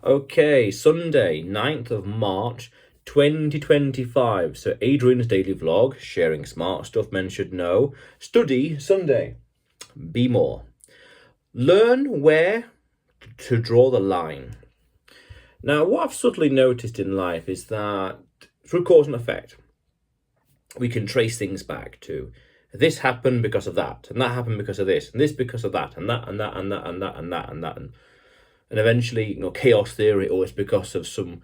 Okay, Sunday, 9th of March, 2025. So Adrian's daily vlog, sharing smart stuff men should know. Study Sunday. Be more. Learn where to draw the line. Now, what I've subtly noticed in life is that through cause and effect, we can trace things back to this happened because of that, and that happened because of this, and this because of that, and that, and that, and that, and that, and that, and that. And eventually, chaos theory, or it's because of some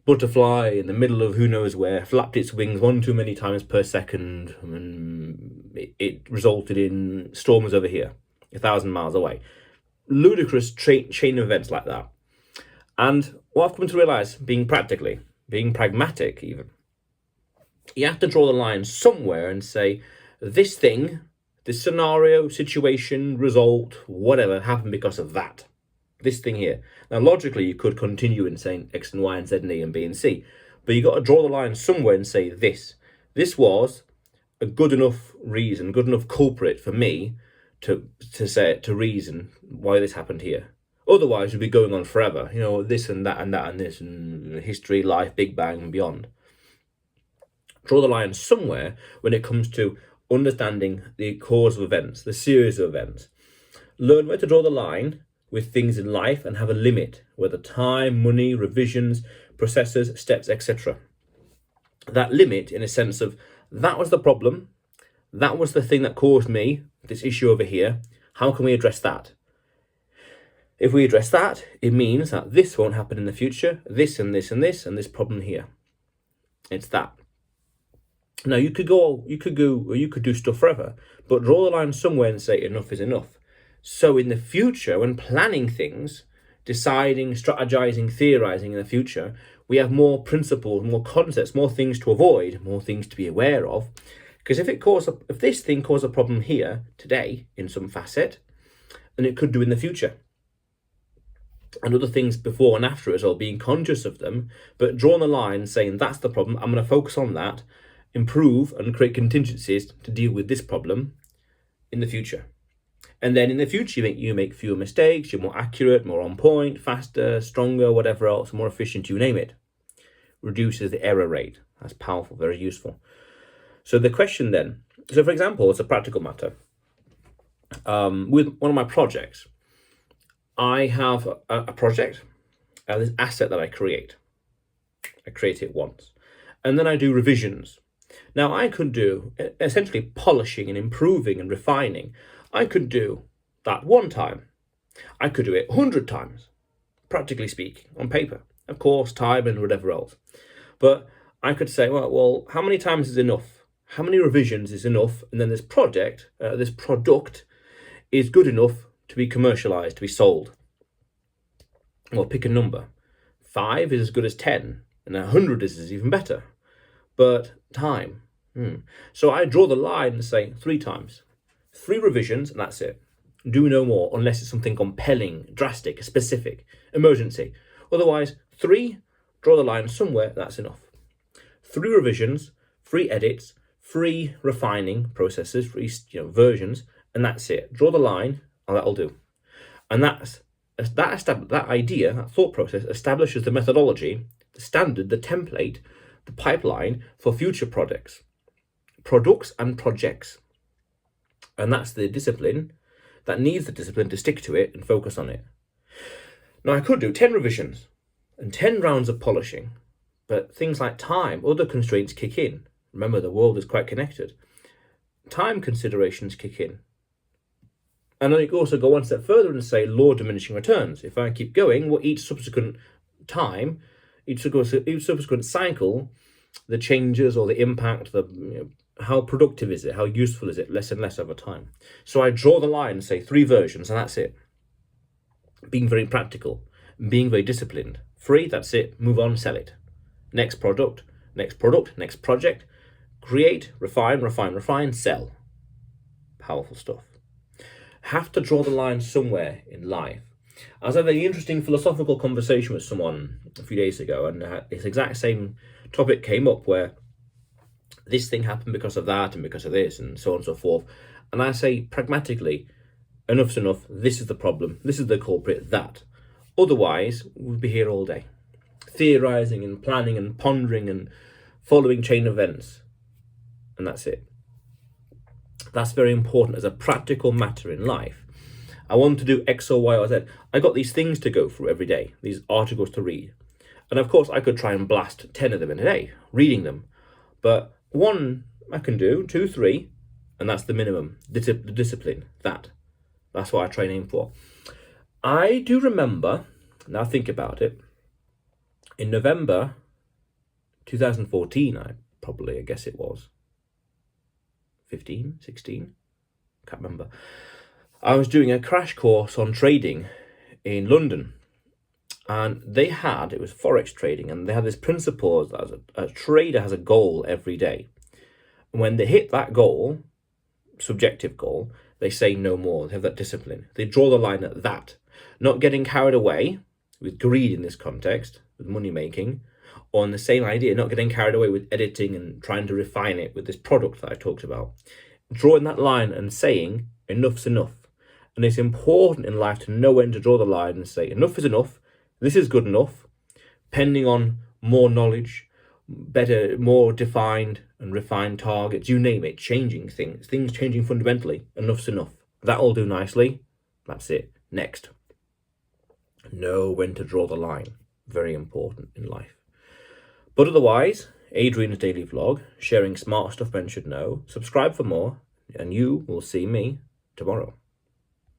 butterfly in the middle of who knows where flapped its wings one too many times per second, and it resulted in storms over here, 1,000 miles away. Ludicrous chain of events like that. And what I've come to realize, being pragmatic even, you have to draw the line somewhere and say, this thing, this scenario, situation, result, whatever, happened because of that. This thing here. Now, logically, you could continue in saying X and Y and Z and A and B and C, but you got to draw the line somewhere and say this. This was a good enough reason, good enough culprit for me to reason why this happened here. Otherwise, we'd be going on forever. This and that and that and this and history, life, Big Bang and beyond. Draw the line somewhere when it comes to understanding the cause of events, the series of events. Learn where to draw the line with things in life and have a limit, whether time, money, revisions, processes, steps, etc. That limit in a sense of that was the problem, that was the thing that caused me this issue over here. How can we address that? If we address that, it means that this won't happen in the future, this and this and this and this problem here. It's that. Now you could do stuff forever, but draw the line somewhere and say enough is enough. So in the future, when planning things, deciding, strategizing, theorizing in the future, we have more principles, more concepts, more things to avoid, more things to be aware of. Because if this thing caused a problem here today in some facet, then it could do in the future. And other things before and after as well, being conscious of them, but drawing the line saying that's the problem, I'm going to focus on that, improve and create contingencies to deal with this problem in the future. And then in the future, you make fewer mistakes, you're more accurate, more on point, faster, stronger, whatever else, more efficient, you name it. Reduces the error rate. That's powerful, very useful. So the question then, for example, it's a practical matter. With one of my projects, I have a project, this asset that I create. I create it once. And then I do revisions. Now I could do essentially polishing and improving and refining. I could do that one time. I could do it 100 times, practically speaking, on paper. Of course, time and whatever else. But I could say, well, how many times is enough? How many revisions is enough? And then this product is good enough to be commercialized, to be sold. Well, pick a number. 5 is as good as 10, and 100 is even better. But time. So I draw the line and say 3 times. 3 revisions, and that's it. Do no more, unless it's something compelling, drastic, specific, emergency. Otherwise, 3, draw the line somewhere, that's enough. 3 revisions, 3 edits, 3 refining processes, 3 versions, and that's it. Draw the line, and that'll do. And that idea, that thought process, establishes the methodology, the standard, the template, the pipeline for future products and projects. And that's the discipline that needs the discipline to stick to it and focus on it. Now, I could do 10 revisions and 10 rounds of polishing, but things like time, other constraints kick in. Remember, the world is quite connected. Time considerations kick in. And then you can also go one step further and say law of diminishing returns. If I keep going, each subsequent time, each subsequent cycle, the changes or the impact, how productive is it? How useful is it? Less and less over time. So I draw the line and say 3 versions, and that's it. Being very practical, being very disciplined. 3, that's it. Move on, sell it. Next product, next project. Create, refine, sell. Powerful stuff. Have to draw the line somewhere in life. I was having an interesting philosophical conversation with someone a few days ago, and this exact same topic came up where this thing happened because of that and because of this and so on and so forth. And I say pragmatically, enough's enough. This is the problem. This is the culprit, that. Otherwise, we'll be here all day, theorizing and planning and pondering and following chain events. And that's it. That's very important as a practical matter in life. I want to do X or Y or Z. I got these things to go through every day, these articles to read. And of course, I could try and blast 10 of them in a day, reading them. But one I can do, 2, 3, and that's the minimum, the discipline, That's what I try and aim for. I do remember, now think about it, in November 2014, I guess it was, 15, 16, can't remember. I was doing a crash course on trading in London, and it was Forex trading, and they had this principle that a trader has a goal every day. And when they hit that goal, subjective goal, they say no more. They have that discipline. They draw the line at that, not getting carried away with greed in this context, with money making, or on the same idea, not getting carried away with editing and trying to refine it with this product that I talked about. Drawing that line and saying enough's enough. And it's important in life to know when to draw the line and say enough is enough, this is good enough, pending on more knowledge, better, more defined and refined targets, you name it, changing things changing fundamentally, enough's enough. That'll do nicely, that's it. Next. Know when to draw the line, very important in life. But otherwise, Adrian's daily vlog, sharing smart stuff men should know. Subscribe for more, and you will see me tomorrow.